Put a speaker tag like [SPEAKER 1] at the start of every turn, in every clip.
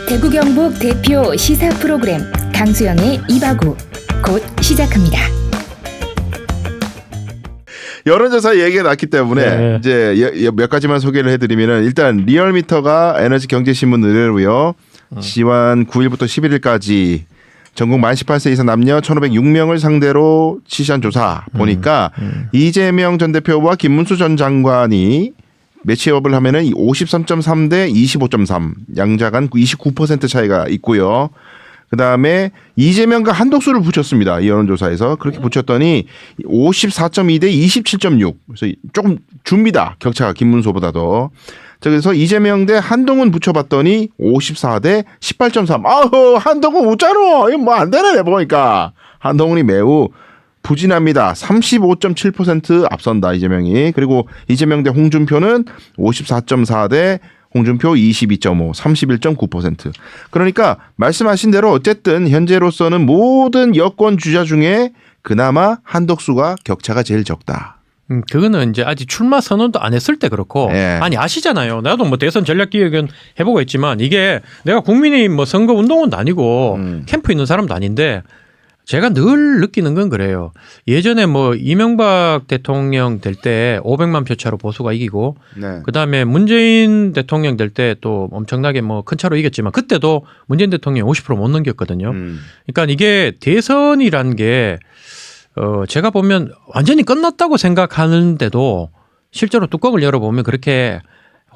[SPEAKER 1] 대구 경북 대표 시사 프로그램 강수영의 이바구 곧 시작합니다.
[SPEAKER 2] 여론조사 얘기가 났기 때문에 이제 몇 가지만 소개를 해드리면은 일단 리얼미터가 에너지경제신문 의뢰로요. 지난 9일부터 11일까지 전국 만 18세 이상 남녀 1,506명을 상대로 실시한 조사 보니까 이재명 전 대표와 김문수 전 장관이 매치업을 하면은 53.3 대 25.3 양자 간 29% 차이가 있고요. 그다음에 이재명과 한덕수를 붙였습니다. 이 여론조사에서 그렇게 붙였더니 54.2 대 27.6 그래서 조금 줍니다. 격차가 김문수보다도. 그래서 이재명 대 한동훈 붙여봤더니 54 대 18.3. 아우 한동훈 웃잖아. 이거 뭐 안 되네 내 보니까. 한동훈이 매우 부진합니다. 35.7% 앞선다 이재명이. 그리고 이재명 대 홍준표는 54.4 대 홍준표 22.5, 31.9%. 그러니까 말씀하신 대로 어쨌든 현재로서는 모든 여권 주자 중에 그나마 한덕수가 격차가 제일 적다.
[SPEAKER 3] 그거는 이제 아직 출마 선언도 안 했을 때 그렇고 아니 아시잖아요. 나도 뭐 대선 전략기획은 해보고 있지만 이게 내가 국민의힘 뭐 선거 운동원도 아니고 캠프 있는 사람도 아닌데 제가 늘 느끼는 건 그래요. 예전에 뭐 이명박 대통령 될 때 500만 표 차로 보수가 이기고 그다음에 문재인 대통령 될 때 또 엄청나게 뭐 큰 차로 이겼지만 그때도 문재인 대통령이 50% 못 넘겼거든요. 그러니까 이게 대선이란 게 제가 보면 완전히 끝났다고 생각하는데도 실제로 뚜껑을 열어보면 그렇게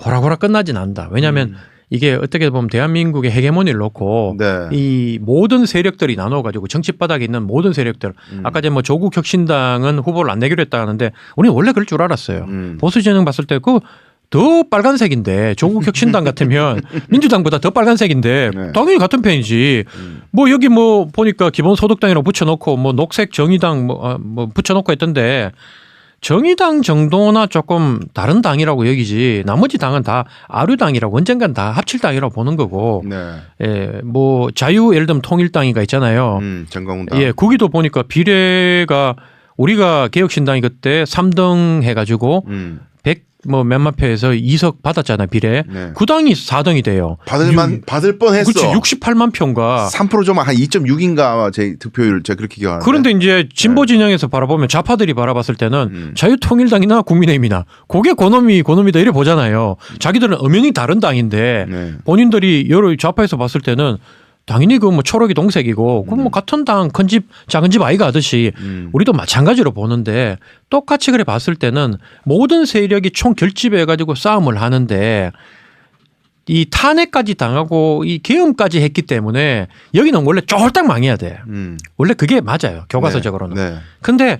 [SPEAKER 3] 호락호락 끝나진 않는다. 왜냐하면 이게 어떻게 보면 대한민국의 헤게모니를 놓고 이 모든 세력들이 나눠가지고 정치 바닥에 있는 모든 세력들 아까 뭐 조국 혁신당은 후보를 안 내기로 했다 하는데 우리는 원래 그럴 줄 알았어요. 보수 진영 봤을 때 그 더 빨간색인데 조국 혁신당 같으면 민주당보다 더 빨간색인데 당연히 같은 편이지. 뭐 여기 뭐 보니까 기본소득당이라고 붙여놓고 뭐 녹색 정의당 뭐 붙여놓고 했던데 정의당 정도나 조금 다른 당이라고 여기지 나머지 당은 다 아류당이라고 언젠간 다 합칠 당이라고 보는 거고 뭐 자유 예를 들면 통일당이가 있잖아요.
[SPEAKER 2] 정강훈당.
[SPEAKER 3] 예, 거기도 보니까 비례가 우리가 개혁신당이 그때 3등 해가지고 100 뭐 몇만 표에서 2석 받았잖아요 비례. 그 당이 4등이 돼요.
[SPEAKER 2] 받을 뻔했어.
[SPEAKER 3] 그렇지 68만 표인가.
[SPEAKER 2] 3% 좀 한 2.6인가 제 득표율 제가 그렇게 기억하는데.
[SPEAKER 3] 그런데 이제 진보 진영에서 바라보면 좌파들이 바라봤을 때는 자유통일당이나 국민의힘이나 그게 고놈이다 이래 보잖아요. 자기들은 엄연히 다른 당인데 본인들이 여러 좌파에서 봤을 때는 당연히 그 뭐 초록이 동색이고 그 뭐 같은 당 큰 집 작은 집 아이가 하듯이 우리도 마찬가지로 보는데 똑같이 그래 봤을 때는 모든 세력이 총 결집해 가지고 싸움을 하는데 이 탄핵까지 당하고 이 계엄까지 했기 때문에 여기는 원래 쫄딱 망해야 돼. 원래 그게 맞아요. 교과서적으로는. 근데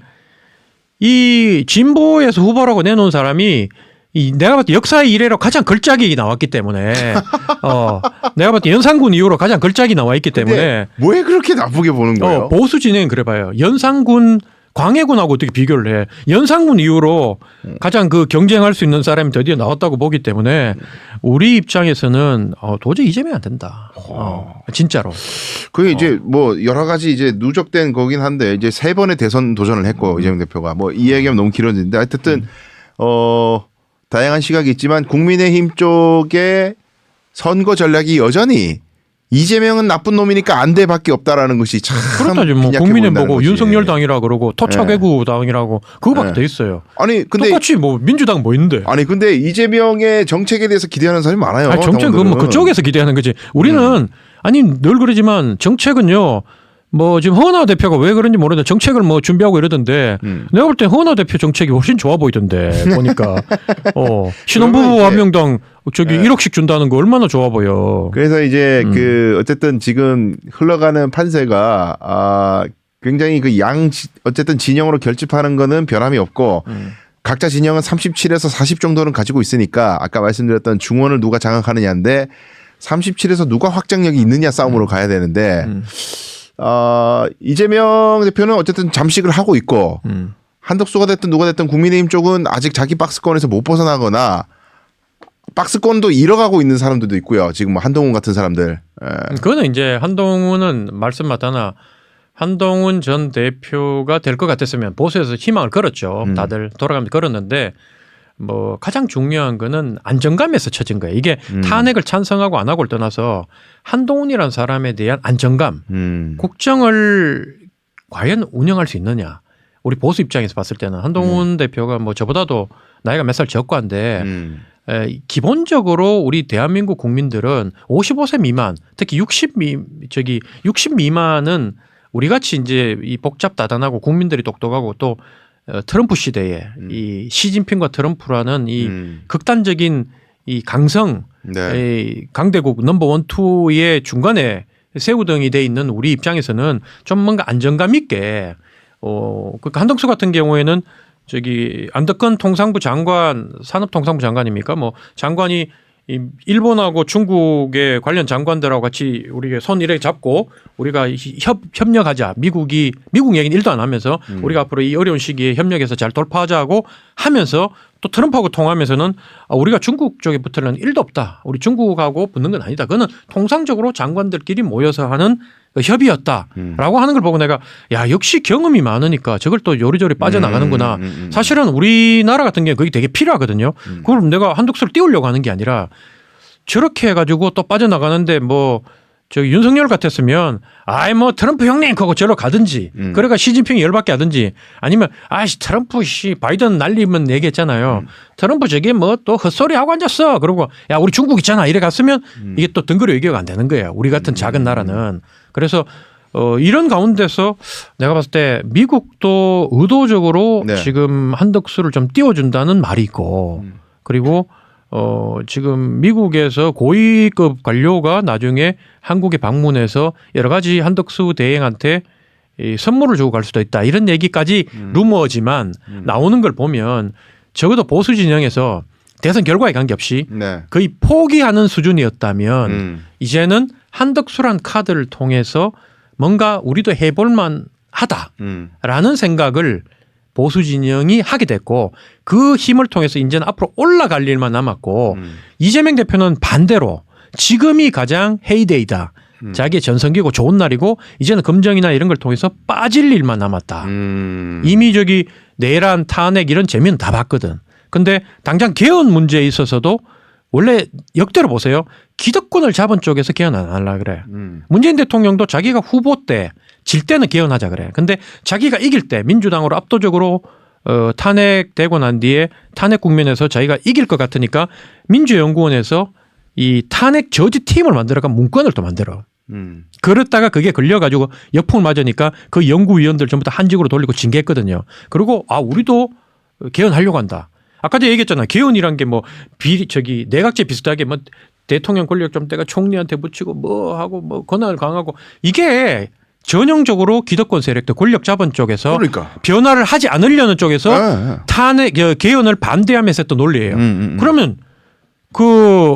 [SPEAKER 3] 이 진보에서 후보라고 내놓은 사람이 내가 봤을 때 역사의 이래로 가장 걸작이 나왔기 때문에 내가 봤을 때 연산군 이후로 가장 걸작이 나와 있기 때문에
[SPEAKER 2] 왜 그렇게 나쁘게 보는 거예요?
[SPEAKER 3] 보수 진영은 그래 봐요. 연산군 광해군하고 어떻게 비교를 해. 연산군 이후로 가장 그 경쟁할 수 있는 사람이 드디어 나왔다고 보기 때문에 우리 입장에서는 도저히 이재명이 안 된다. 진짜로.
[SPEAKER 2] 그게 이제 뭐 여러 가지 이제 누적된 거긴 한데 이제 3번의 대선 도전을 했고 이재명 대표가 뭐 이 얘기하면 너무 길어지는데 어쨌든 다양한 시각이 있지만 국민의힘 쪽의 선거 전략이 여전히 이재명은 나쁜 놈이니까 안 돼밖에 없다라는 것이 참
[SPEAKER 3] 그렇다지 뭐 국민의 보고 윤석열 당이라 그러고 토착외구 당이라고 그거밖에 돼 있어요.
[SPEAKER 2] 아니 근데
[SPEAKER 3] 똑같이 뭐 민주당 뭐 있는데.
[SPEAKER 2] 아니 근데 이재명의 정책에 대해서 기대하는 사람이 많아요.
[SPEAKER 3] 아니, 정책은 뭐 그쪽에서 기대하는 거지. 우리는 아니 늘 그러지만 정책은요. 뭐 지금 허은하 대표가 왜 그런지 모르는데 정책을 뭐 준비하고 이러던데 내가 볼 때 허은하 대표 정책이 훨씬 좋아 보이던데 보니까 신혼부부 한 명당 저기 1억씩 준다는 거 얼마나 좋아 보여.
[SPEAKER 2] 그래서 이제 그 어쨌든 지금 흘러가는 판세가 굉장히 그 어쨌든 진영으로 결집하는 거는 변함이 없고 각자 진영은 37에서 40 정도는 가지고 있으니까 아까 말씀드렸던 중원을 누가 장악하느냐인데 37에서 누가 확장력이 있느냐 싸움으로 가야 되는데 이재명 대표는 어쨌든 잠식을 하고 있고 한덕수가 됐든 누가 됐든 국민의힘 쪽은 아직 자기 박스권에서 못 벗어나거나 박스권도 잃어가고 있는 사람들도 있고요. 지금 뭐 한동훈 같은 사람들.
[SPEAKER 3] 그거는 이제 한동훈은 말씀마다나 한동훈 전 대표가 될 것 같았으면 보수에서 희망을 걸었죠. 다들 돌아가면서 걸었는데 뭐 가장 중요한 거는 안정감에서 처진 거예요. 이게 탄핵을 찬성하고 안 하고를 떠나서 한동훈이라는 사람에 대한 안정감, 국정을 과연 운영할 수 있느냐. 우리 보수 입장에서 봤을 때는 한동훈 대표가 뭐 저보다도 나이가 몇 살 적고 한데 기본적으로 우리 대한민국 국민들은 55세 미만, 특히 60 미만은 우리 같이 이제 이 복잡다단하고 국민들이 똑똑하고 또 트럼프 시대에 이 시진핑과 트럼프라는 이 극단적인 이 강성 이 강대국 넘버원 투의 중간에 새우등이 돼 있는 우리 입장에서는 좀 뭔가 안정감 있게 그러니까 한덕수 같은 경우에는 저기 안덕건 통상부 장관 산업통상부 장관입니까? 뭐 장관이 일본하고 중국의 관련 장관들하고 같이 우리가 손 이렇게 잡고 우리가 협력하자. 미국 얘기는 일도 안 하면서 우리가 앞으로 이 어려운 시기에 협력해서 잘 돌파하자고 하면서 또 트럼프하고 통하면서는 우리가 중국 쪽에 붙으려는 일도 없다. 우리 중국하고 붙는 건 아니다. 그거는 통상적으로 장관들끼리 모여서 하는 협의였다라고 하는 걸 보고 내가 야 역시 경험이 많으니까 저걸 또 요리조리 빠져나가는구나. 사실은 우리나라 같은 경우에 그게 되게 필요하거든요. 그걸 내가 한독수를 띄우려고 하는 게 아니라 저렇게 해가지고 또 빠져나가는데 뭐 저 윤석열 같았으면 아이 뭐 트럼프 형님 그거 저로 가든지 그래가 시진핑이 열받게 하든지 아니면 아이씨 트럼프 바이든 날리면 얘기했잖아요. 트럼프 저게 뭐 또 헛소리 하고 앉았어. 그러고 야 우리 중국 있잖아 이래 갔으면 이게 또 등거리 외교가 안 되는 거예요. 우리 같은 작은 나라는. 그래서 이런 가운데서 내가 봤을 때 미국도 의도적으로 지금 한덕수를 좀 띄워준다는 말이 있고 그리고 지금 미국에서 고위급 관료가 나중에 한국에 방문해서 여러 가지 한덕수 대행한테 선물을 주고 갈 수도 있다. 이런 얘기까지 루머지만 나오는 걸 보면 적어도 보수 진영에서 대선 결과에 관계없이 거의 포기하는 수준이었다면 이제는 한덕수란 카드를 통해서 뭔가 우리도 해볼만 하다라는 생각을 보수 진영이 하게 됐고 그 힘을 통해서 이제는 앞으로 올라갈 일만 남았고 이재명 대표는 반대로 지금이 가장 헤이데이다. 자기의 전성기고 좋은 날이고 이제는 검정이나 이런 걸 통해서 빠질 일만 남았다. 이미 저기 내란 탄핵 이런 재미는 다 봤거든. 근데 당장 개헌 문제에 있어서도 원래 역대로 보세요. 기득권을 잡은 쪽에서 개헌 안 하려고 그래. 문재인 대통령도 자기가 후보 때 질 때는 개헌하자 그래. 근데 자기가 이길 때 민주당으로 압도적으로 탄핵되고 난 뒤에 탄핵 국면에서 자기가 이길 것 같으니까 민주연구원에서 이 탄핵 저지 팀을 만들어가 문건을 또 만들어. 그랬다가 그게 걸려가지고 역풍을 맞으니까 그 연구위원들 전부 다 한직으로 돌리고 징계했거든요. 그리고 우리도 개헌하려고 한다. 아까도 얘기했잖아. 개헌이란 게 뭐 내각제 비슷하게 뭐 대통령 권력 좀 때가 총리한테 붙이고 뭐 하고 뭐 권한을 강하고 이게 전형적으로 기득권 세력들 권력 잡은 쪽에서 변화를 하지 않으려는 쪽에서 탄핵 개헌을 반대하면서 했던 논리예요. 그러면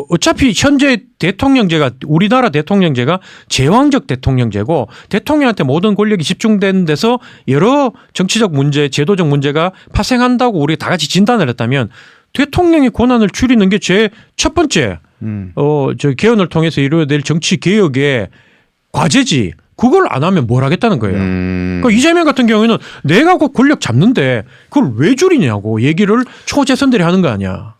[SPEAKER 3] 어차피 현재 대통령제가 우리나라 대통령제가 제왕적 대통령제고 대통령한테 모든 권력이 집중된 데서 여러 정치적 문제, 제도적 문제가 파생한다고 우리 다 같이 진단을 했다면 대통령의 권한을 줄이는 게 제 첫 번째 저 개헌을 통해서 이루어야 될 정치 개혁의 과제지. 그걸 안 하면 뭘 하겠다는 거예요. 그러니까 이재명 같은 경우에는 내가 그 권력 잡는데 그걸 왜 줄이냐고 얘기를 초재선들이 하는 거 아니야.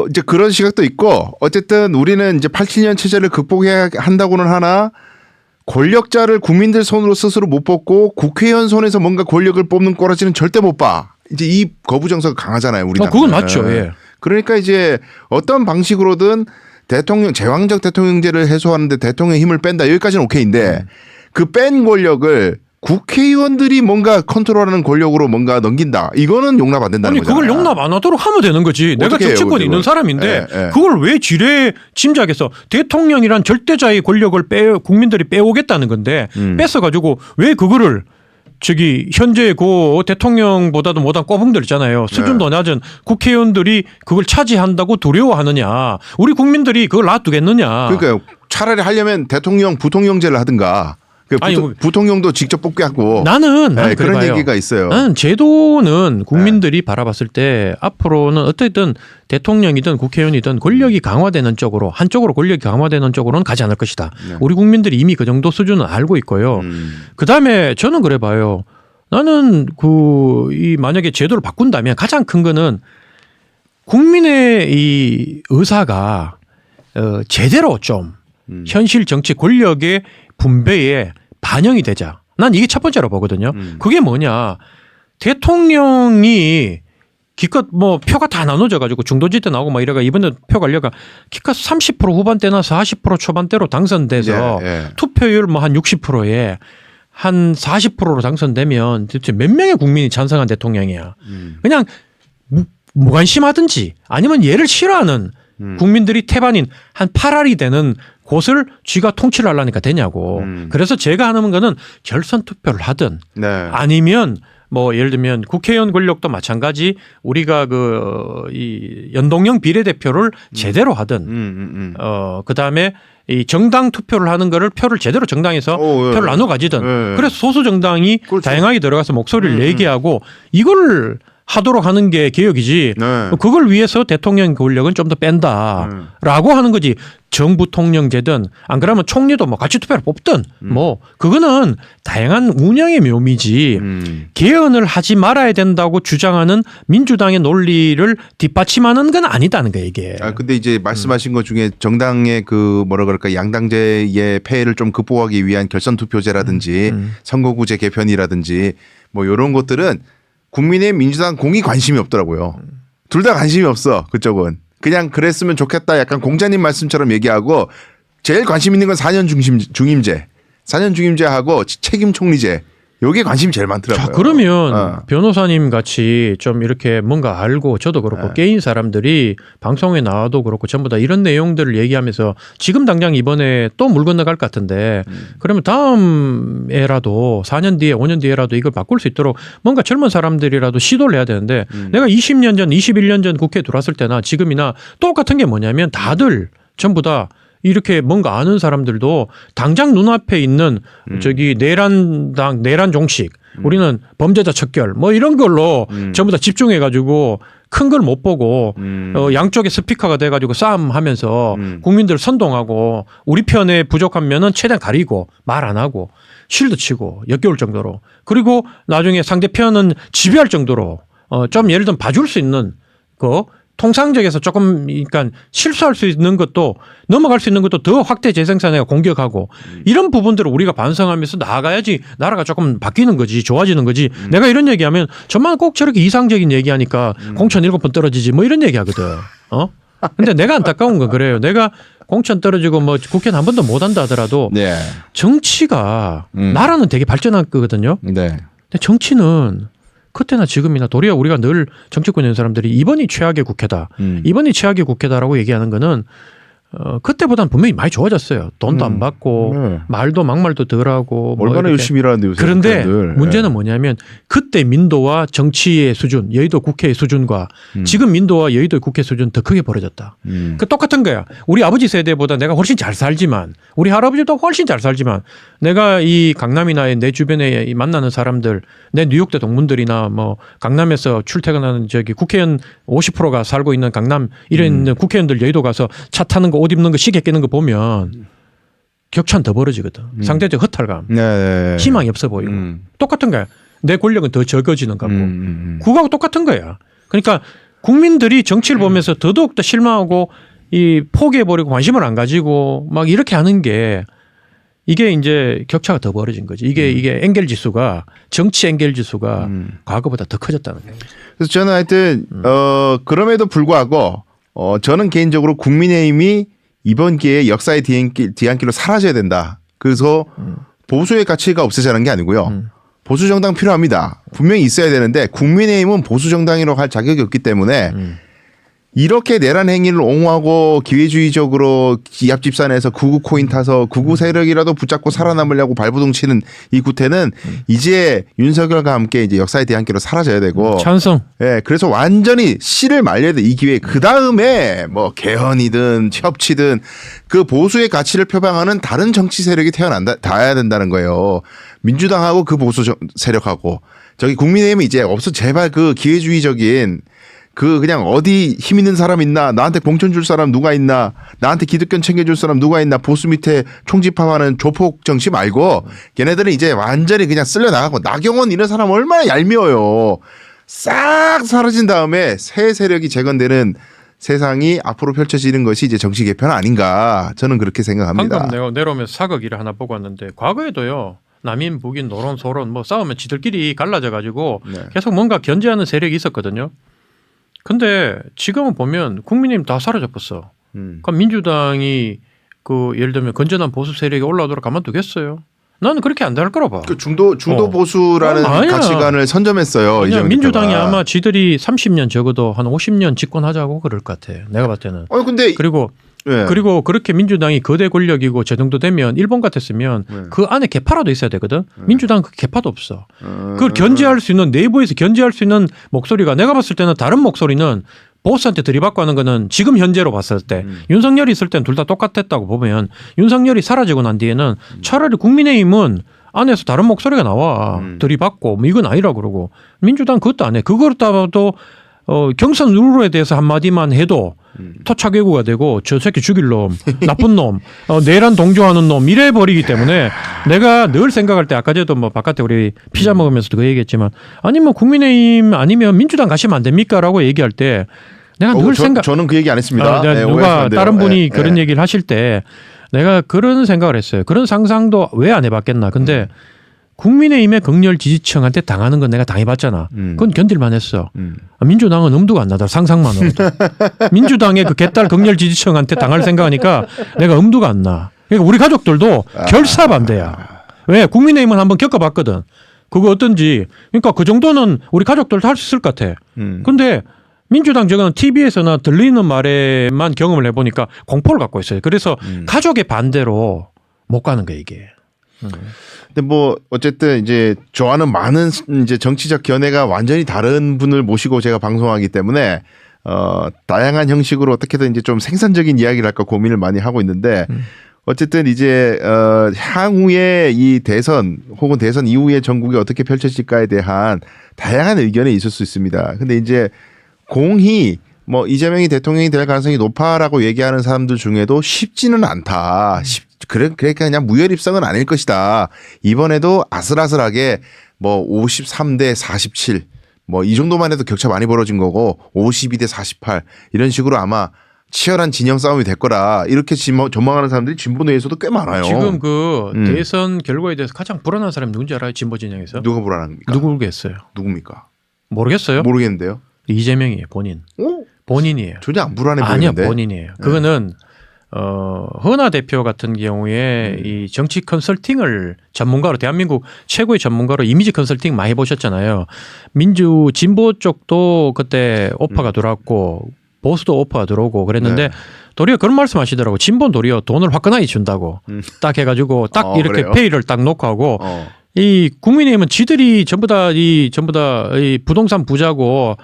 [SPEAKER 2] 이제 그런 시각도 있고 어쨌든 우리는 이제 87년 체제를 극복해야 한다고는 하나 권력자를 국민들 손으로 스스로 못 뽑고 국회의원 손에서 뭔가 권력을 뽑는 꼬라지는 절대 못 봐. 이제 이 거부 정서가 강하잖아요. 우리
[SPEAKER 3] 그건 맞죠. 예.
[SPEAKER 2] 그러니까 이제 어떤 방식으로든 제왕적 대통령제를 해소하는데 대통령의 힘을 뺀다. 여기까지는 오케이인데 그 뺀 권력을 국회의원들이 뭔가 컨트롤하는 권력으로 뭔가 넘긴다. 이거는 용납 안 된다는 거잖아.
[SPEAKER 3] 그걸 용납 안 하도록 하면 되는 거지. 내가 정치권이 있는 사람인데 그걸 왜 지레 짐작해서 대통령이란 절대자의 권력을 국민들이 빼오겠다는 건데 뺏어가지고 왜 그거를 현재 그 대통령보다도 못한 꼬붕들 있잖아요. 수준도 낮은 국회의원들이 그걸 차지한다고 두려워하느냐. 우리 국민들이 그걸 놔두겠느냐.
[SPEAKER 2] 그러니까요. 차라리 하려면 대통령 부통령제를 하든가. 부통령도 직접 뽑게 하고 나는 그런 얘기가 있어요.
[SPEAKER 3] 나는 제도는 국민들이 바라봤을 때 앞으로는 어쨌든 대통령이든 국회의원이든 권력이 강화되는 쪽으로 한쪽으로 권력이 강화되는 쪽으로는 가지 않을 것이다. 우리 국민들이 이미 그 정도 수준은 알고 있고요. 그다음에 저는 그래 봐요. 나는 만약에 제도를 바꾼다면 가장 큰 거는 국민의 이 의사가 제대로 좀 현실 정치 권력의 분배에 반영이 되자. 난 이게 첫 번째로 보거든요. 그게 뭐냐. 대통령이 기껏 뭐 표가 다 나눠져 가지고 중도지대 나오고 막 이래가 이번에 표 관리가 기껏 30% 후반대나 40% 초반대로 당선돼서 투표율 뭐 한 60%에 한 40%로 당선되면 도대체 몇 명의 국민이 찬성한 대통령이야. 그냥 무관심하든지 아니면 얘를 싫어하는 국민들이 태반인 한 8알이 되는 곳을 쥐가 통치를 하려니까 되냐고. 그래서 제가 하는 거는 결선 투표를 하든 아니면 뭐 예를 들면 국회의원 권력도 마찬가지 우리가 이 연동형 비례대표를 제대로 하든 그다음에 이 정당 투표를 하는 거를 표를 제대로 정당에서 표를 나눠 가지든 그래서 소수 정당이 그렇죠. 다양하게 들어가서 목소리를 내게 하고 이걸 하도록 하는 게 개혁이지. 그걸 위해서 대통령 권력은 좀 더 뺀다라고 하는 거지. 정부 통령제든 안 그러면 총리도 뭐 같이 투표를 뽑든 뭐 그거는 다양한 운영의 묘미지. 개헌을 하지 말아야 된다고 주장하는 민주당의 논리를 뒷받침하는 건 아니다는 거예요, 이게.
[SPEAKER 2] 근데 이제 말씀하신 것 중에 정당의 그 뭐라 그럴까 양당제의 폐해를 좀 극복하기 위한 결선 투표제라든지 선거구제 개편이라든지 뭐 이런 것들은 국민의힘 민주당 공이 관심이 없더라고요. 둘 다 관심이 없어. 그쪽은. 그냥 그랬으면 좋겠다. 약간 공자님 말씀처럼 얘기하고 제일 관심 있는 건 4년 중임제. 4년 중임제하고 책임 총리제. 요게 관심이 제일 많더라고요.
[SPEAKER 3] 자, 그러면 변호사님 같이 좀 이렇게 뭔가 알고 저도 그렇고 깨인 사람들이 방송에 나와도 그렇고 전부 다 이런 내용들을 얘기하면서 지금 당장 이번에 또 물 건너갈 것 같은데 그러면 다음에라도 4년 뒤에 5년 뒤에라도 이걸 바꿀 수 있도록 뭔가 젊은 사람들이라도 시도를 해야 되는데 내가 20년 전 21년 전 국회에 들어왔을 때나 지금이나 똑같은 게 뭐냐면 다들 전부 다 이렇게 뭔가 아는 사람들도 당장 눈앞에 있는 저기 내란 종식 우리는 범죄자 척결 뭐 이런 걸로 전부 다 집중해 가지고 큰 걸 못 보고 양쪽에 스피커가 돼 가지고 싸움하면서 국민들을 선동하고 우리 편에 부족한 면은 최대한 가리고 말 안 하고 실드 치고 역겨울 정도로 그리고 나중에 상대편은 지배할 정도로 좀 예를 들면 봐줄 수 있는 거 통상적에서 조금 그러니까 실수할 수 있는 것도 넘어갈 수 있는 것도 더 확대 재생산해가 공격하고 이런 부분들을 우리가 반성하면서 나아가야지 나라가 조금 바뀌는 거지 좋아지는 거지 내가 이런 얘기하면 저만 꼭 저렇게 이상적인 얘기하니까 공천 7번 떨어지지 뭐 이런 얘기하거든. 근데 내가 안타까운 건 그래요. 내가 공천 떨어지고 뭐 국회는 한 번도 못 한다 하더라도 정치가 나라는 되게 발전한 거거든요. 근데 정치는 그때나 지금이나 도리어 우리가 늘 정치권에 있는 사람들이 이번이 최악의 국회다. 이번이 최악의 국회다라고 얘기하는 거는 그때보다는 분명히 많이 좋아졌어요. 돈도 안 받고 말도 막말도 덜하고
[SPEAKER 2] 얼마나
[SPEAKER 3] 뭐
[SPEAKER 2] 열심히 일하는데 요새.
[SPEAKER 3] 그런데 문제는 뭐냐면 그때 민도와 정치의 수준, 여의도 국회의 수준과 지금 민도와 여의도 국회 수준 더 크게 벌어졌다. 그 똑같은 거야. 우리 아버지 세대보다 내가 훨씬 잘 살지만 우리 할아버지도 훨씬 잘 살지만 내가 이 강남이나 내 주변에 만나는 사람들 내 뉴욕대 동문들이나 뭐 강남에서 출퇴근하는 저기 국회의원 50%가 살고 있는 강남 이런 국회의원들 여의도 가서 차 타는 거 옷 입는 거 시계 끼는 거 보면 격차는 더 벌어지거든. 상대적 허탈감. 희망이 없어 보이고. 똑같은 거야. 내 권력은 더 적어지는 거고. 그거하고 똑같은 거야. 그러니까 국민들이 정치를 보면서 더더욱 더 실망하고 이 포기해버리고 관심을 안 가지고 막 이렇게 하는 게 이게 이제 격차가 더 벌어진 거지. 이게 엔겔 지수가 정치 엔겔 지수가 과거보다 더 커졌다는 거예요.
[SPEAKER 2] 그래서 저는 하여튼 그럼에도 불구하고 저는 개인적으로 국민의힘이 이번 기회에 역사의 뒤안길로 사라져야 된다. 그래서 보수의 가치가 없어지는 게 아니고요. 보수 정당 필요합니다. 분명히 있어야 되는데 국민의힘은 보수 정당이라고 할 자격이 없기 때문에 이렇게 내란 행위를 옹호하고 기회주의적으로 기합 집산해서 구구 코인 타서 구구 세력이라도 붙잡고 살아남으려고 발부둥 치는 이 구태는 이제 윤석열과 함께 이제 역사의 뒤안길로 사라져야 되고.
[SPEAKER 3] 찬성.
[SPEAKER 2] 예, 그래서 완전히 씨를 말려야 돼. 이 기회에. 그 다음에 뭐 개헌이든 협치든 그 보수의 가치를 표방하는 다른 정치 세력이 닿아야 된다는 거예요. 민주당하고 그 보수 세력하고 저기 국민의힘은 이제 없어 제발 그 기회주의적인 그 그냥 어디 힘 있는 사람 있나 나한테 공천 줄 사람 누가 있나 나한테 기득권 챙겨줄 사람 누가 있나 보수 밑에 총집합하는 조폭 정치 말고 걔네들은 이제 완전히 그냥 쓸려 나가고 나경원 이런 사람 얼마나 얄미워요. 싹 사라진 다음에 새 세력이 재건되는 세상이 앞으로 펼쳐지는 것이 이제 정치 개편 아닌가 저는 그렇게 생각합니다.
[SPEAKER 3] 방금 내가 내려오면서 사극일을 하나 보고 왔는데 과거에도요. 남인 북인 노론 소론 뭐 싸우면 지들끼리 갈라져 가지고
[SPEAKER 2] 네.
[SPEAKER 3] 계속 뭔가 견제하는 세력이 있었거든요. 근데 지금은 보면 국민의힘 다 사라져 버렸어. 그럼 민주당이 그 예를 들면 건전한 보수 세력이 올라오도록 가만두겠어요? 나는 그렇게 안 될 거라 봐.
[SPEAKER 2] 그 중도 보수라는
[SPEAKER 3] 아니야.
[SPEAKER 2] 가치관을 선점했어요.
[SPEAKER 3] 그냥 민주당이
[SPEAKER 2] 대표가.
[SPEAKER 3] 아마 지들이 30년 적어도 한 50년 집권하자고 그럴 것 같아. 내가 봤을 때는.
[SPEAKER 2] 근데
[SPEAKER 3] 그리고
[SPEAKER 2] 네.
[SPEAKER 3] 그리고 그렇게 민주당이 거대 권력이고 저 정도 되면 일본 같았으면
[SPEAKER 2] 네.
[SPEAKER 3] 그 안에 개파라도 있어야 되거든. 민주당은 그 개파도 없어. 그걸 견제할 수 있는 내부에서 견제할 수 있는 목소리가 내가 봤을 때는 다른 목소리는 보스한테 들이받고 하는 거는 지금 현재로 봤을 때 윤석열이 있을 때는 둘 다 똑같았다고 보면 윤석열이 사라지고 난 뒤에는 차라리 국민의힘은 안에서 다른 목소리가 나와 들이받고 뭐 이건 아니라 그러고 민주당 그것도 안 해. 그것도 경선 룰에 대해서 한마디만 해도 토착외구가 되고 저 새끼 죽일 놈, 나쁜 놈, 내란 동조하는 놈 이래 버리기 때문에 내가 늘 생각할 때 아까 전에도 뭐 바깥에 우리 피자 먹으면서도 그 얘기했지만 아니면 국민의힘 아니면 민주당 가시면 안 됩니까라고 얘기할 때 내가 늘
[SPEAKER 2] 저는 그 얘기 안 했습니다.
[SPEAKER 3] 누가 다른 분이 그런
[SPEAKER 2] 네.
[SPEAKER 3] 얘기를 하실 때 내가 그런 생각을 했어요. 그런 상상도 왜 안 해봤겠나. 근데 국민의힘의 극렬 지지층한테 당하는 건 내가 당해봤잖아. 그건 견딜만 했어. 민주당은 엄두가 안 나다. 상상만으로도. 민주당의 그 개딸 극렬 지지층한테 당할 생각하니까 내가 엄두가 안 나. 그러니까 우리 가족들도 결사 반대야. 왜? 국민의힘은 한번 겪어봤거든. 그거 어떤지. 그러니까 그 정도는 우리 가족들도 할 수 있을 것 같아. 근데 민주당 저거는 TV에서나 들리는 말에만 경험을 해보니까 공포를 갖고 있어요. 그래서 가족의 반대로 못 가는 거야 이게.
[SPEAKER 2] 근데 뭐 어쨌든 이제 저와는 많은 이제 정치적 견해가 완전히 다른 분을 모시고 제가 방송하기 때문에 다양한 형식으로 어떻게든 이제 좀 생산적인 이야기를 할까 고민을 많이 하고 있는데 어쨌든 이제 향후에 이 대선 혹은 대선 이후의 전국이 어떻게 펼쳐질까에 대한 다양한 의견이 있을 수 있습니다. 근데 이제 공히 뭐 이재명이 대통령이 될 가능성이 높아라고 얘기하는 사람들 중에도 쉽지는 않다. 그러니까 그냥 무혈입성은 아닐 것이다. 이번에도 아슬아슬하게 뭐 53대 47 뭐 이 정도만 해도 격차 많이 벌어진 거고 52대 48 이런 식으로 아마 치열한 진영 싸움이 될 거라 이렇게 전망하는 사람들이 진보 내에서도 꽤 많아요.
[SPEAKER 3] 지금 그 대선 결과에 대해서 가장 불안한 사람이 누군지 알아요? 진보 진영에서?
[SPEAKER 2] 누가 불안합니까?
[SPEAKER 3] 누구겠어요?
[SPEAKER 2] 누굽니까?
[SPEAKER 3] 모르겠어요?
[SPEAKER 2] 모르겠는데요.
[SPEAKER 3] 이재명이에요. 본인.
[SPEAKER 2] 오?
[SPEAKER 3] 본인이에요.
[SPEAKER 2] 전혀 안 불안해
[SPEAKER 3] 아니요.
[SPEAKER 2] 보이는데.
[SPEAKER 3] 본인이에요. 그거는 허은하 대표 같은 경우에 이 정치 컨설팅을 전문가로 대한민국 최고의 전문가로 이미지 컨설팅 많이 해보셨잖아요. 진보 쪽도 그때 오파가 들어왔고 보수도 오파가 들어오고 그랬는데
[SPEAKER 2] 네.
[SPEAKER 3] 도리어 그런 말씀 하시더라고. 진보는 도리어 돈을 화끈하게 준다고 딱 해가지고 딱 이렇게
[SPEAKER 2] 그래요?
[SPEAKER 3] 페이를 딱 놓고 하고 이 국민의힘은 지들이 전부 다 이 부동산 부자고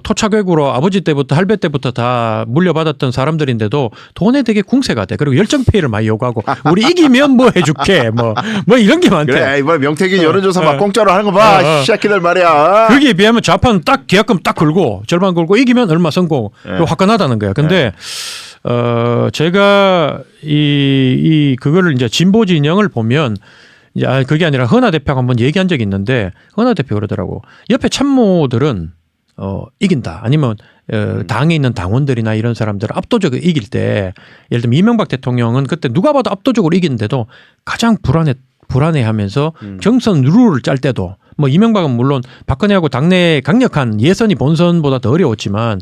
[SPEAKER 3] 토착외구로 아버지 때부터 할배 때부터 다 물려받았던 사람들인데도 돈에 되게 궁세가 돼. 그리고 열정페이를 많이 요구하고 우리 이기면 뭐 해줄게 뭐 이런 게 많대.
[SPEAKER 2] 그래 이번 명태균 여론조사 막 공짜로 하는 거 봐. 새끼들 말이야.
[SPEAKER 3] 거기에 비하면 좌파는 딱 계약금 딱 걸고 절반 걸고 이기면 얼마 성공. 화끈하다는 거야. 근데 제가 그거를 이제 진보 진영을 보면 그게 아니라 허은하 대표가 한번 얘기한 적이 있는데 허은하 대표 그러더라고. 옆에 참모들은 이긴다. 아니면 당에 있는 당원들이나 이런 사람들은 압도적으로 이길 때 예를 들면 이명박 대통령은 그때 누가 봐도 압도적으로 이기는데도 가장 불안해하면서 경선 룰을 짤 때도 뭐 이명박은 물론 박근혜하고 당내 강력한 예선이 본선보다 더 어려웠지만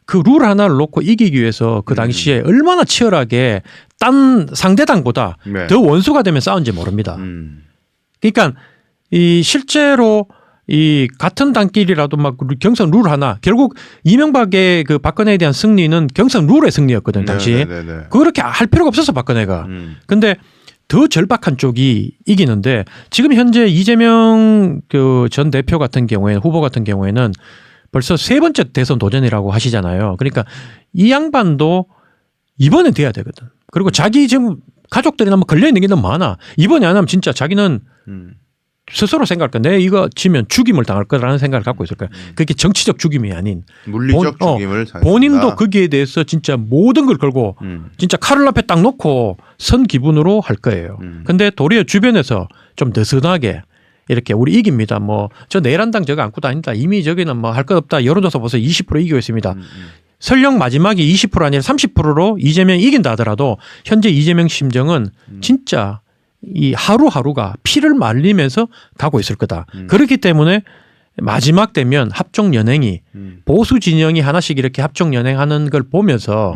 [SPEAKER 3] 그 룰 하나를 놓고 이기기 위해서 그 당시에 얼마나 치열하게 딴 상대당보다
[SPEAKER 2] 네.
[SPEAKER 3] 더 원수가 되면 싸운지 모릅니다. 그러니까 이 실제로 이 같은 당끼리라도 막 경선 룰 하나 결국 이명박의 그 박근혜에 대한 승리는 경선 룰의 승리였거든 당시. 그렇게 할 필요가 없었어 박근혜가. 근데 더 절박한 쪽이 이기는데 지금 현재 이재명 그 전 대표 같은 경우에는 후보 같은 경우에는 벌써 세 번째 대선 도전이라고 하시잖아요. 그러니까 이 양반도 이번엔 돼야 되거든. 그리고 자기 지금 가족들이나 뭐 걸려있는 게 너무 많아. 이번에 안 하면 진짜 자기는 스스로 생각할 거야. 내가 이거 지면 죽임을 당할 거라는 생각을 갖고 있을 거야. 그게 정치적 죽임이 아닌
[SPEAKER 2] 물리적 죽임을
[SPEAKER 3] 본인도 거기에 대해서 진짜 모든 걸 걸고 진짜 칼을 앞에 딱 놓고 선 기분으로 할 거예요. 근데 도리어 주변에서 좀 느슨하게 이렇게 우리 이깁니다. 뭐 저 내란당 저거 안고 다닌다. 이미 저기는 뭐 할 것 없다. 여론조사 보세요. 20% 이기고 있습니다. 설령 마지막에 20% 아니라 30%로 이재명이 이긴다 하더라도 현재 이재명 심정은 진짜 이 하루하루가 피를 말리면서 가고 있을 거다. 그렇기 때문에 마지막 되면 합종 연행이 보수 진영이 하나씩 이렇게 합종 연행하는 걸 보면서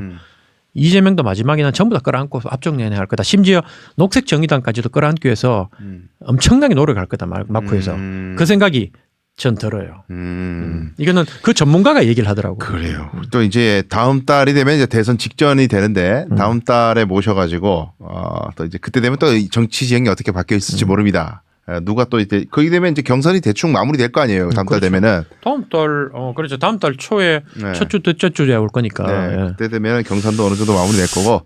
[SPEAKER 3] 이재명도 마지막에는 전부 다 끌어안고 합종 연행할 거다. 심지어 녹색정의당까지도 끌어안기 위해서 엄청나게 노력할 거다. 마쿠에서. 그 생각이 전 들어요. 이거는 그 전문가가 얘기를 하더라고요.
[SPEAKER 2] 그래요. 또 이제 다음 달이 되면 이제 대선 직전이 되는데 다음 달에 모셔가지고 또 이제 그때 되면 또 정치 지형이 어떻게 바뀌어 있을지 모릅니다. 누가 또 이제 거기 되면 이제 경선이 대충 마무리될 거 아니에요. 다음 달
[SPEAKER 3] 그렇죠.
[SPEAKER 2] 되면은.
[SPEAKER 3] 다음 달 그렇죠. 다음 달 초에
[SPEAKER 2] 네.
[SPEAKER 3] 첫 주, 둘째 주에 올 거니까.
[SPEAKER 2] 네,
[SPEAKER 3] 예.
[SPEAKER 2] 그때 되면 경선도 어느 정도 마무리될 거고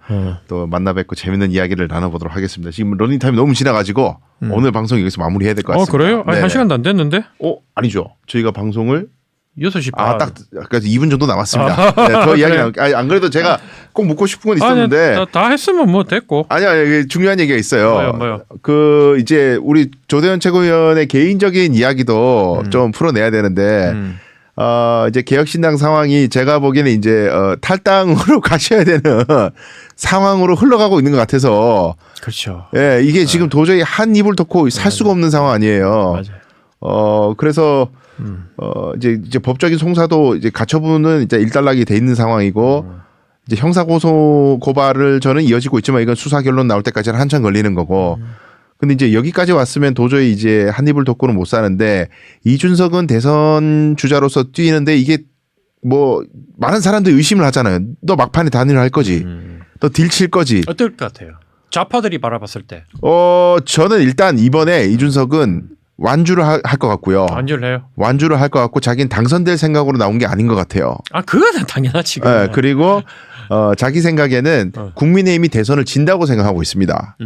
[SPEAKER 2] 또 만나 뵙고 재밌는 이야기를 나눠보도록 하겠습니다. 지금 러닝타임이 너무 지나가지고 오늘 방송 여기서 마무리해야 될 것 같습니다.
[SPEAKER 3] 그래요? 아니,
[SPEAKER 2] 네.
[SPEAKER 3] 1시간도 안 됐는데?
[SPEAKER 2] 아니죠. 저희가 방송을
[SPEAKER 3] 6시 반.
[SPEAKER 2] 딱 2분 정도 남았습니다. 네, 더 이야기 안 그래도 제가 꼭 묻고 싶은 건 있었는데
[SPEAKER 3] 아니, 다 했으면 뭐 됐고.
[SPEAKER 2] 아니야 중요한 얘기가 있어요.
[SPEAKER 3] 뭐요?
[SPEAKER 2] 그 이제 우리 조대현 최고위원의 개인적인 이야기도 좀 풀어내야 되는데 이제 개혁신당 상황이 제가 보기에는 이제 탈당으로 가셔야 되는 상황으로 흘러가고 있는 것 같아서
[SPEAKER 3] 그렇죠.
[SPEAKER 2] 예 이게 지금 도저히 한 입을 덮고 살 수가 없는 상황 아니에요.
[SPEAKER 3] 맞아요.
[SPEAKER 2] 그래서 이제 법적인 송사도 이제 가처분은 이제 일단락이 돼 있는 상황이고 이제 형사 고발을 저는 이어지고 있지만 이건 수사 결론 나올 때까지는 한참 걸리는 거고. 근데 이제 여기까지 왔으면 도저히 이제 한 입을 덮고는 못 사는데 이준석은 대선 주자로서 뛰는데 이게 뭐 많은 사람들이 의심을 하잖아요. 너 막판에 단일화 할 거지. 너 딜 칠 거지.
[SPEAKER 3] 어떨 것 같아요? 좌파들이 바라봤을 때.
[SPEAKER 2] 저는 일단 이번에 이준석은 완주를 할 것 같고요.
[SPEAKER 3] 완주를 해요?
[SPEAKER 2] 완주를 할 것 같고 자기는 당선될 생각으로 나온 게 아닌 것 같아요.
[SPEAKER 3] 그거는 당연하지.
[SPEAKER 2] 네, 그리고 자기 생각에는 국민의힘이 대선을 진다고 생각하고 있습니다.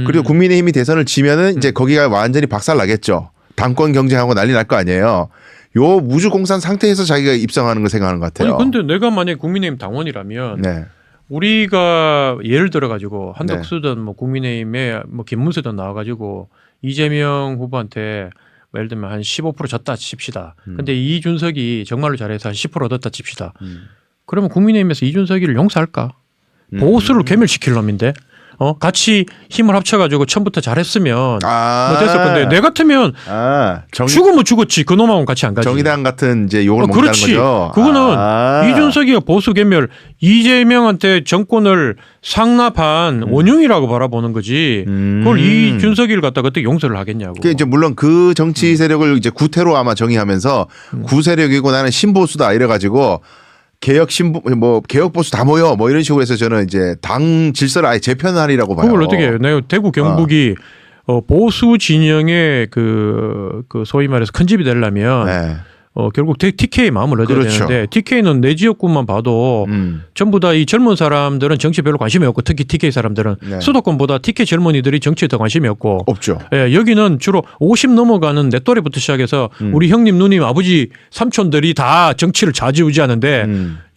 [SPEAKER 2] 그리고 국민의힘이 대선을 지면은 이제 거기가 완전히 박살 나겠죠. 당권 경쟁하고 난리 날 거 아니에요. 요 무주공산 상태에서 자기가 입성하는 걸 생각하는 것 같아요.
[SPEAKER 3] 아니 근데 내가 만약에 국민의힘 당원이라면
[SPEAKER 2] 네.
[SPEAKER 3] 우리가 예를 들어 가지고 한덕수든 뭐 국민의힘에 뭐 김문수든 나와 가지고 이재명 후보한테 뭐 예를 들면 한 15% 졌다 칩시다. 근데 이준석이 정말로 잘해서 한 10% 얻었다 칩시다. 그러면 국민의힘에서 이준석이를 용서할까? 보수를 괴멸시킬 놈인데. 같이 힘을 합쳐가지고 처음부터 잘했으면 뭐 됐을 건데 내 같으면 죽으면 죽었지 그 놈하고는 같이 안 가지.
[SPEAKER 2] 정의당 같은 이제 욕을 먹는다는
[SPEAKER 3] 그렇지.
[SPEAKER 2] 거죠.
[SPEAKER 3] 그거는 이준석이가 보수 괴멸 이재명한테 정권을 상납한 원흉이라고 바라보는 거지. 그걸 이준석이를 갖다 그때 용서를 하겠냐고.
[SPEAKER 2] 그게 이제 물론 그 정치 세력을 이제 구태로 아마 정의하면서 구세력이고 나는 신보수다 이래가지고. 개혁 신부 뭐 개혁 보수 다 모여 뭐 이런 식으로 해서 저는 이제 당 질서를 아예 재편하리라고 봐요.
[SPEAKER 3] 그걸 어떻게 해요? 내가 대구 경북이 보수 진영의 그 소위 말해서 큰 집이 되려면
[SPEAKER 2] 네.
[SPEAKER 3] 결국 TK 마음을 얻어야
[SPEAKER 2] 그렇죠.
[SPEAKER 3] 되는데 TK는 내 지역구만 봐도 전부 다 이 젊은 사람들은 정치에 별로 관심이 없고 특히 TK 사람들은
[SPEAKER 2] 네.
[SPEAKER 3] 수도권보다 TK 젊은이들이 정치에 더 관심이 없고
[SPEAKER 2] 없죠.
[SPEAKER 3] 예, 여기는 주로 50 넘어가는 내 또래부터 시작해서 우리 형님 누님 아버지 삼촌들이 다 정치를 좌지우지하는데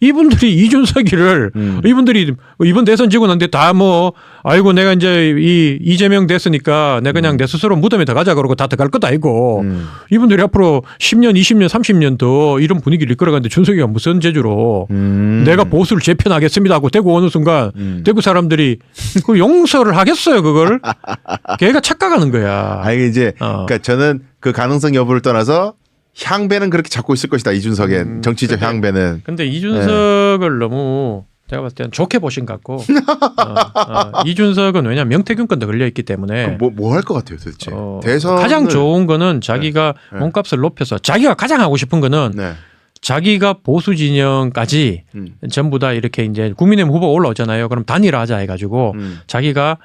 [SPEAKER 3] 이분들이 이준석이를 이분들이 이번 대선 지고 난데 다 뭐 아이고 내가 이제 이재명 됐으니까 내가 그냥 내 스스로 무덤에 들어가자 그러고 다 들어갈 것도 아니고 이분들이 앞으로 10년 20년 30년 더 이런 분위기를 이끌어가는데 준석이가 무슨 재주로 내가 보수를 재편하겠습니다 하고 대구 오는 순간 대구 사람들이 그 용서를 하겠어요 그걸. 걔가 착각하는 거야.
[SPEAKER 2] 아니 이제 그러니까 저는 그 가능성 여부를 떠나서 향배는 그렇게 잡고 있을 것이다. 이준석의 정치적 향배는.
[SPEAKER 3] 근데 이준석을 너무 제가 봤을 때는 좋게 보신 것 같고 이준석은 왜냐하면 명태균 건도 걸려있기 때문에
[SPEAKER 2] 뭐 할 것 같아요 도대체. 대선
[SPEAKER 3] 가장 좋은 거는 자기가 몸값을 높여서 자기가 가장 하고 싶은 거는 자기가 보수 진영까지 전부 다 이렇게 이제 국민의힘 후보가 올라오잖아요. 그럼 단일화하자 해가지고 자기가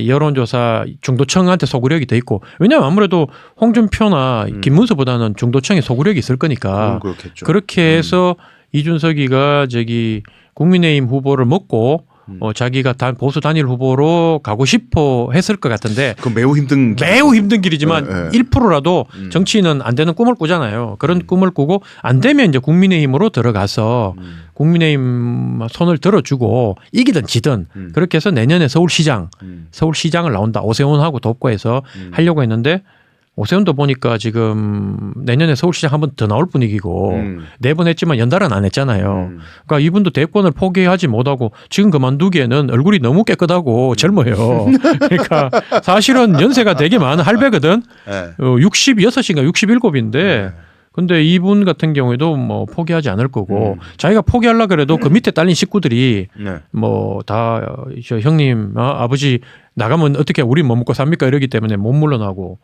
[SPEAKER 3] 여론조사 중도층한테 소구력이 돼 있고 왜냐하면 아무래도 홍준표나 김문수보다는 중도층에 소구력이 있을 거니까
[SPEAKER 2] 그렇겠죠.
[SPEAKER 3] 그렇게 해서 이준석이가 저기 국민의힘 후보를 먹고 자기가 보수 단일 후보로 가고 싶어 했을 것 같은데
[SPEAKER 2] 그건 매우 힘든
[SPEAKER 3] 길이지만 1%라도 정치인은 안 되는 꿈을 꾸잖아요. 그런 꿈을 꾸고 안 되면 이제 국민의힘으로 들어가서 국민의힘 손을 들어주고 이기든 지든 그렇게 해서 내년에 서울시장을 나온다. 오세훈하고 돕고 해서 하려고 했는데 오세훈도 보니까 지금 내년에 서울시장 한 번 더 나올 분위기고 4번 했지만 연달아는 안 했잖아요. 그러니까 이분도 대권을 포기하지 못하고 지금 그만두기에는 얼굴이 너무 깨끗하고 젊어요. 그러니까 사실은 연세가 되게 많은 할배거든. 66인가 67인데 근데 이분 같은 경우에도 뭐 포기하지 않을 거고 자기가 포기하려 그래도 그 밑에 딸린 식구들이 뭐 다 저 형님 아버지 나가면 어떻게 우리 뭐 먹고 삽니까 이러기 때문에 못 물러나고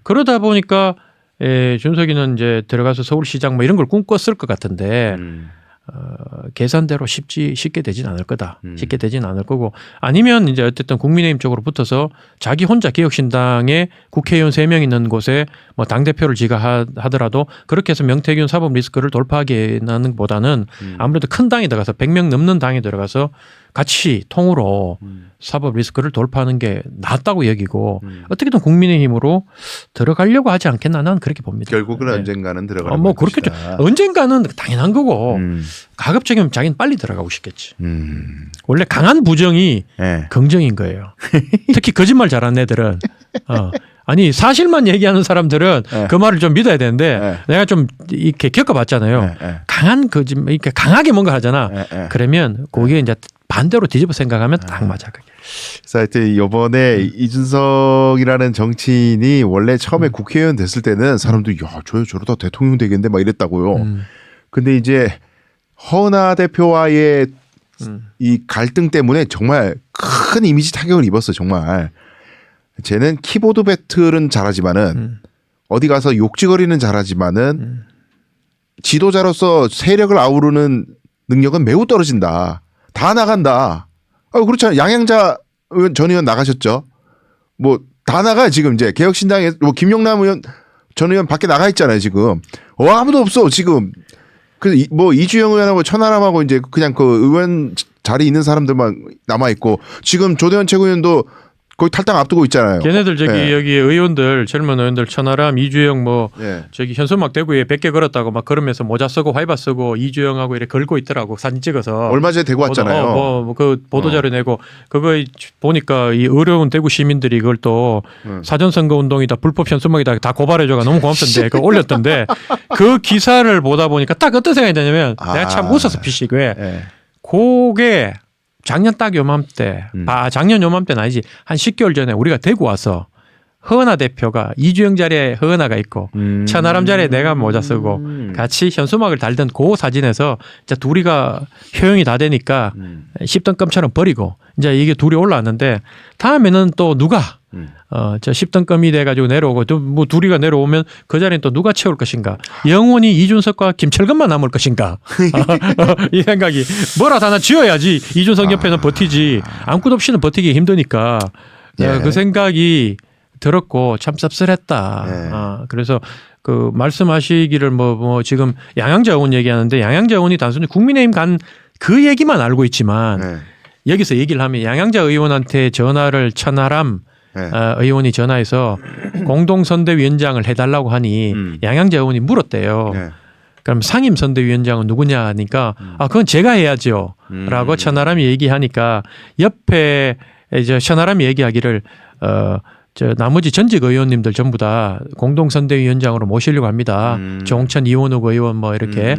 [SPEAKER 3] 그러다 보니까 준석이는 이제 들어가서 서울시장 뭐 이런 걸 꿈꿨을 것 같은데 계산대로 쉽게 되진 않을 거다. 쉽게 되진 않을 거고 아니면 이제 어쨌든 국민의힘 쪽으로 붙어서 자기 혼자 개혁신당에 국회의원 3명 있는 곳에 뭐 당대표를 지가 하더라도 그렇게 해서 명태균 사법 리스크를 돌파하기는 보다는 아무래도 큰 당에 들어가서 100명 넘는 당에 들어가서 같이 통으로 사법 리스크를 돌파하는 게 낫다고 여기고 어떻게든 국민의힘으로 들어가려고 하지 않겠나 나는 그렇게 봅니다.
[SPEAKER 2] 결국은 언젠가는 들어가는
[SPEAKER 3] 뭐 그렇겠죠. 언젠가는 당연한 거고 가급적이면 자기는 빨리 들어가고 싶겠지. 원래 강한 부정이 긍정인 거예요. 특히 거짓말 잘하는 애들은 아니 사실만 얘기하는 사람들은 그 말을 좀 믿어야 되는데 내가 좀 이렇게 겪어봤잖아요. 강한 거짓말, 이렇게 강하게 뭔가 하잖아. 그러면 거기에 이제 반대로 뒤집어 생각하면 딱 맞아 그게.
[SPEAKER 2] 그래서 하여튼 이번에 이준석이라는 정치인이 원래 처음에 국회의원 됐을 때는 사람들이 야 저러다 대통령 되겠는데 막 이랬다고요. 근데 이제 허은하 대표와의 이 갈등 때문에 정말 큰 이미지 타격을 입었어 정말. 쟤는 키보드 배틀은 잘하지만은 어디 가서 욕지거리는 잘하지만은 지도자로서 세력을 아우르는 능력은 매우 떨어진다. 다 나간다. 그렇잖아요. 양양자 전 의원 나가셨죠. 뭐 다 나가 지금 이제 개혁신당에 뭐 김용남 의원 전 의원 밖에 나가 있잖아요 지금. 아무도 없어 지금. 그 뭐 이주영 의원하고 천하람하고 이제 그냥 그 의원 자리 있는 사람들만 남아 있고 지금 조대현 최고위원도 거의 탈당 앞두고 있잖아요.
[SPEAKER 3] 걔네들 저기 여기 의원들 젊은 의원들 천하람 이주영 뭐 저기 현수막 대구에 100개 걸었다고 막 걸으면서 모자 쓰고 화이바 쓰고 이주영하고 이렇게 걸고 있더라고 사진 찍어서
[SPEAKER 2] 얼마 전에 대구 왔잖아요.
[SPEAKER 3] 그 보도자료 내고 그거 보니까 이 어려운 대구 시민들이 그걸 또 사전선거 운동이다 불법 현수막이다 다 고발해줘가 너무 고맙던데 그거 올렸던데 그 기사를 보다 보니까 딱 어떤 생각이 드냐면 내가 참 웃어서 피시고에 그게 작년 딱 요맘때, 작년 요맘때는 아니지 한 10개월 전에 우리가 대구 와서 허은하 대표가 이주영 자리에 허은하가 있고 천하람 자리에 내가 모자 쓰고 같이 현수막을 달던 그 사진에서 이제 둘이가 효용이 다 되니까 10등급처럼 버리고 이제 이게 둘이 올라왔는데 다음에는 또 누가 저 10등급이 돼가지고 내려오고 또 뭐 둘이가 내려오면 그 자리는 또 누가 채울 것인가 영원히 이준석과 김철근만 남을 것인가 이 생각이 뭐라도 하나 지어야지 이준석 옆에는 버티지 아무것도 없이는 버티기 힘드니까 그 생각이 들었고 참 씁쓸했다. 그래서 그 말씀하시기를 뭐 지금 양양자 의원 얘기하는데 양양자 의원이 단순히 국민의힘 간 그 얘기만 알고 있지만 여기서 얘기를 하면 양양자 의원한테 전화를 천하람 의원이 전화해서 공동선대위원장을 해달라고 하니 양양자 의원이 물었대요. 그럼 상임선대위원장은 누구냐 하니까 그건 제가 해야죠 라고 천하람이 얘기하니까 옆에 이제 천하람이 얘기하기를 저 나머지 전직 의원님들 전부 다 공동선대위원장으로 모시려고 합니다. 조홍천 이원욱 의원 뭐 이렇게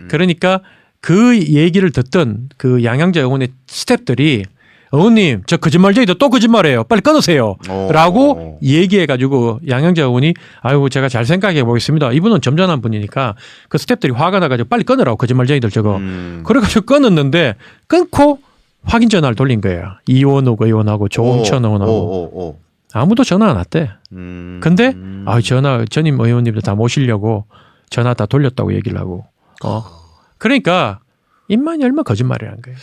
[SPEAKER 3] 그러니까 그 얘기를 듣던 그 양양자 의원의 스태프들이 의원님 저 거짓말쟁이도 또 거짓말해요. 빨리 끊으세요. 라고 얘기해가지고 양양자 의원이 아이고 제가 잘 생각해 보겠습니다. 이분은 점잖은 분이니까 그 스태프들이 화가 나가지고 빨리 끊으라고 거짓말쟁이들 저거. 그래가지고 끊었는데 끊고 확인 전화를 돌린 거예요. 이원욱 의원하고 조홍천 의원하고. 아무도 전화 안 왔대. 근데 전임 의원님들 다 모시려고 전화 다 돌렸다고 얘기를 하고. 그러니까 입만 열면 거짓말이라는 거예요.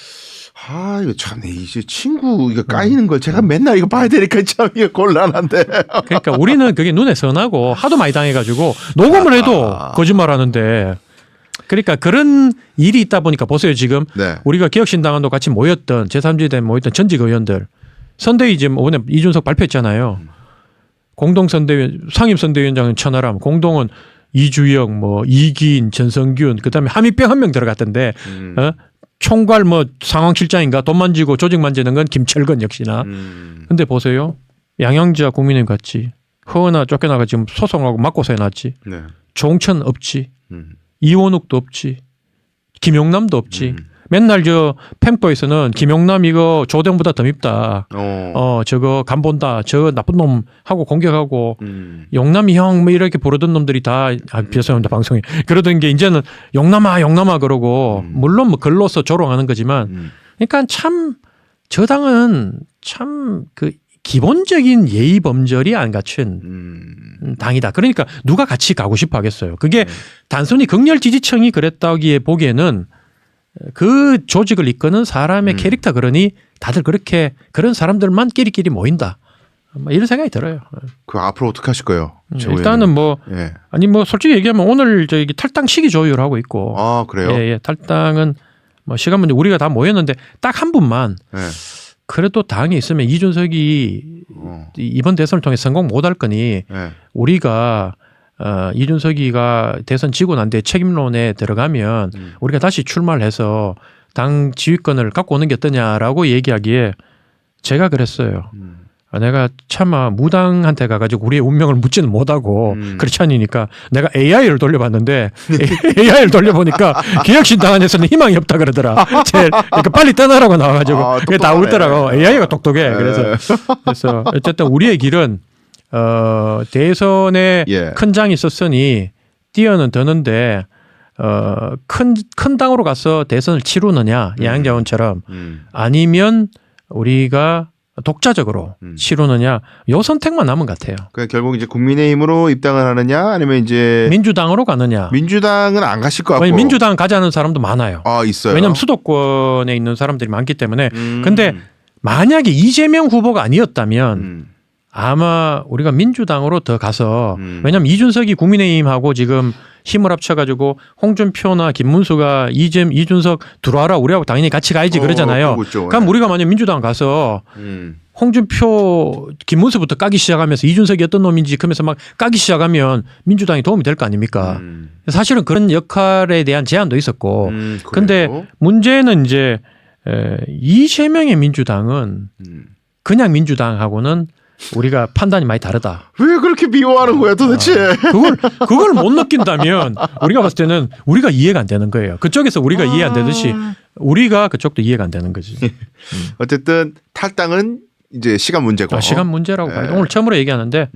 [SPEAKER 2] 이거 참, 이제 친구, 이거 까이는 걸 제가 맨날 이거 봐야 되니까 참, 이거 곤란한데.
[SPEAKER 3] 그러니까 우리는 그게 눈에 선하고 하도 많이 당해가지고 녹음을 해도 거짓말 하는데. 그러니까 그런 일이 있다 보니까 보세요, 지금. 우리가 개혁신당원도 같이 모였던, 제3지대 모였던 전직 의원들. 선대위 지금 오늘 이준석 발표했잖아요. 공동선대위원, 상임선대위원장은 천하람, 공동은 이주영, 뭐 이기인, 전성균, 그다음에 함익병 한 명 들어갔던데 총괄 뭐 상황실장인가 돈 만지고 조직 만지는 건 김철근 역시나. 근데 보세요. 양양자 국민의힘 같이 허은아 쫓겨나가 지금 소송하고 맞고서 해놨지.
[SPEAKER 2] 네.
[SPEAKER 3] 종천 없지. 이원욱도 없지. 김용남도 없지. 맨날 저 펜포에서는 김용남 이거 조대웅보다 더 밉다. 저거 간 본다. 저 나쁜 놈 하고 공격하고 용남이 형 뭐 이렇게 부르던 놈들이 다 죄송합니다 방송에 그러던 게 이제는 용남아 그러고 물론 뭐 글로서 조롱하는 거지만 그러니까 참 저 당은 참 그 기본적인 예의 범절이 안 갖춘 당이다. 그러니까 누가 같이 가고 싶어 하겠어요. 그게 단순히 극렬 지지층이 그랬다기에 보기에는 그 조직을 이끄는 사람의 캐릭터 그러니 다들 그렇게 그런 사람들만 끼리끼리 모인다. 이런 생각이 들어요.
[SPEAKER 2] 그 앞으로 어떻게 하실 거예요?
[SPEAKER 3] 일단은 뭐
[SPEAKER 2] 예.
[SPEAKER 3] 아니 뭐 솔직히 얘기하면 오늘 저기 탈당 시기 조율하고 있고.
[SPEAKER 2] 아 그래요?
[SPEAKER 3] 예, 탈당은 뭐 시간 문제 우리가 다 모였는데 딱 한 분만
[SPEAKER 2] 예.
[SPEAKER 3] 그래도 당에 있으면 이준석이 이번 대선을 통해 성공 못할 거니
[SPEAKER 2] 예.
[SPEAKER 3] 우리가 이준석이가 대선 지고 난 뒤에 책임론에 들어가면 우리가 다시 출마를 해서 당 지휘권을 갖고 오는 게 어떠냐라고 얘기하기에 제가 그랬어요. 내가 차마 무당한테 가가지고 우리의 운명을 묻지는 못하고 그렇지 않으니까 내가 AI를 돌려봤는데 AI를 돌려보니까 개혁신당 안에서는 희망이 없다 그러더라. 제일 그러니까 빨리 떠나라고 나와가지고 그게 다 울더라고. AI가 똑똑해. 그래서 어쨌든 우리의 길은 대선에
[SPEAKER 2] 예.
[SPEAKER 3] 큰 장이 있었으니 뛰어는 드는데 큰 당으로 가서 대선을 치르느냐 양자원처럼 아니면 우리가 독자적으로 치르느냐 요 선택만 남은 것 같아요.
[SPEAKER 2] 그러니까 결국 이제 국민의힘으로 입당을 하느냐 아니면 이제
[SPEAKER 3] 민주당으로 가느냐.
[SPEAKER 2] 민주당은 안 가실 것 같고.
[SPEAKER 3] 민주당 가자는 사람도 많아요.
[SPEAKER 2] 아 있어요.
[SPEAKER 3] 왜냐하면 수도권에 있는 사람들이 많기 때문에. 근데 만약에 이재명 후보가 아니었다면 아마 우리가 민주당으로 더 가서 왜냐하면 이준석이 국민의힘하고 지금 힘을 합쳐가지고 홍준표나 김문수가 이준석 들어와라 우리하고 당연히 같이 가야지 그러잖아요. 그럼 우리가 만약 민주당 가서 홍준표 김문수부터 까기 시작하면서 이준석이 어떤 놈인지 그러면서 막 까기 시작하면 민주당이 도움이 될 거 아닙니까? 사실은 그런 역할에 대한 제안도 있었고 근데 문제는 이제 이재명의 민주당은 그냥 민주당하고는 우리가 판단이 많이 다르다.
[SPEAKER 2] 왜 그렇게 미워하는 거야 도대체?
[SPEAKER 3] 그걸 못 느낀다면 우리가 봤을 때는 우리가 이해가 안 되는 거예요. 그쪽에서 우리가 이해 안 되듯이 우리가 그쪽도 이해가 안 되는 거지.
[SPEAKER 2] 어쨌든 탈당은 이제 시간 문제고.
[SPEAKER 3] 시간 문제라고 봐요. 오늘 처음으로 얘기하는데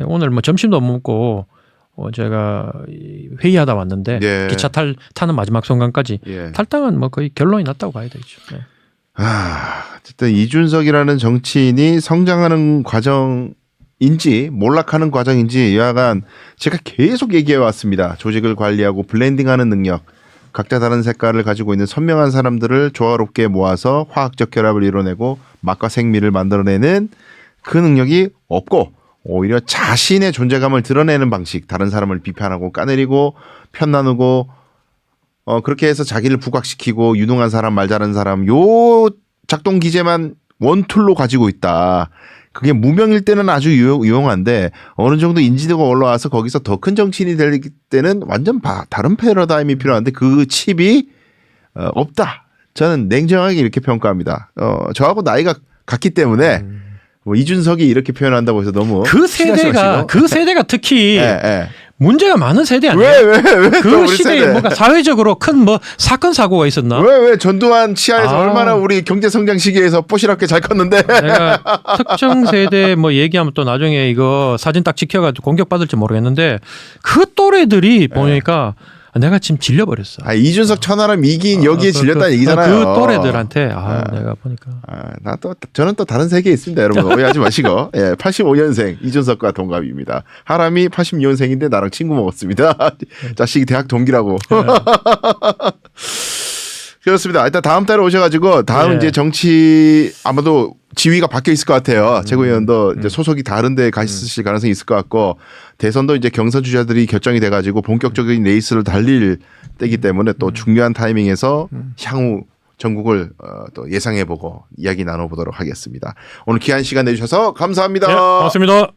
[SPEAKER 3] 오늘 뭐 점심도 못 먹고 제가 회의하다 왔는데
[SPEAKER 2] 예.
[SPEAKER 3] 기차 타는 마지막 순간까지
[SPEAKER 2] 예.
[SPEAKER 3] 탈당은 뭐 거의 결론이 났다고 봐야 되죠. 네.
[SPEAKER 2] 어쨌든 이준석이라는 정치인이 성장하는 과정인지 몰락하는 과정인지 여하간 제가 계속 얘기해 왔습니다. 조직을 관리하고 블렌딩하는 능력, 각자 다른 색깔을 가지고 있는 선명한 사람들을 조화롭게 모아서 화학적 결합을 이뤄내고 맛과 생미를 만들어내는 그 능력이 없고 오히려 자신의 존재감을 드러내는 방식, 다른 사람을 비판하고 까내리고 편 나누고 그렇게 해서 자기를 부각시키고 유능한 사람, 말 잘하는 사람 요 작동 기제만 원툴로 가지고 있다. 그게 무명일 때는 아주 유용한데 어느 정도 인지도가 올라와서 거기서 더 큰 정치인이 될 때는 완전 다른 패러다임이 필요한데 그 칩이 없다. 저는 냉정하게 이렇게 평가합니다. 저하고 나이가 같기 때문에 뭐 이준석이 이렇게 표현한다고 해서 너무
[SPEAKER 3] 그 세대가 특히
[SPEAKER 2] 예.
[SPEAKER 3] 문제가 많은 세대 아니에요?
[SPEAKER 2] 왜
[SPEAKER 3] 그 시대에 뭔가 사회적으로 큰 뭐 사건 사고가 있었나?
[SPEAKER 2] 왜 전두환 치하에서 얼마나 우리 경제 성장 시기에서 뽀시럽게 잘 컸는데.
[SPEAKER 3] 내가 특정 세대 뭐 얘기하면 또 나중에 이거 사진 딱 찍혀가지고 공격받을지 모르겠는데 그 또래들이 보니까 내가 지금 질려버렸어.
[SPEAKER 2] 이준석 천하람 이긴 여기에 질렸다는 얘기잖아요.
[SPEAKER 3] 그 또래들한테 내가 보니까.
[SPEAKER 2] 저는 또 다른 세계에 있습니다. 여러분 오해하지 마시고. 예, 85년생 이준석과 동갑입니다. 하람이 86년생인데 나랑 친구 먹었습니다. 자식이 대학 동기라고. 그렇습니다. 일단 다음 달에 오셔가지고 다음 이제 정치 아마도 지위가 바뀌어 있을 것 같아요. 최고위원도 이제 소속이 다른데 가실 가능성이 있을 것 같고 대선도 이제 경선 주자들이 결정이 돼가지고 본격적인 레이스를 달릴 때이기 때문에 또 중요한 타이밍에서 향후 전국을 또 예상해보고 이야기 나눠보도록 하겠습니다. 오늘 귀한 시간 내주셔서 감사합니다.
[SPEAKER 3] 네, 고맙습니다.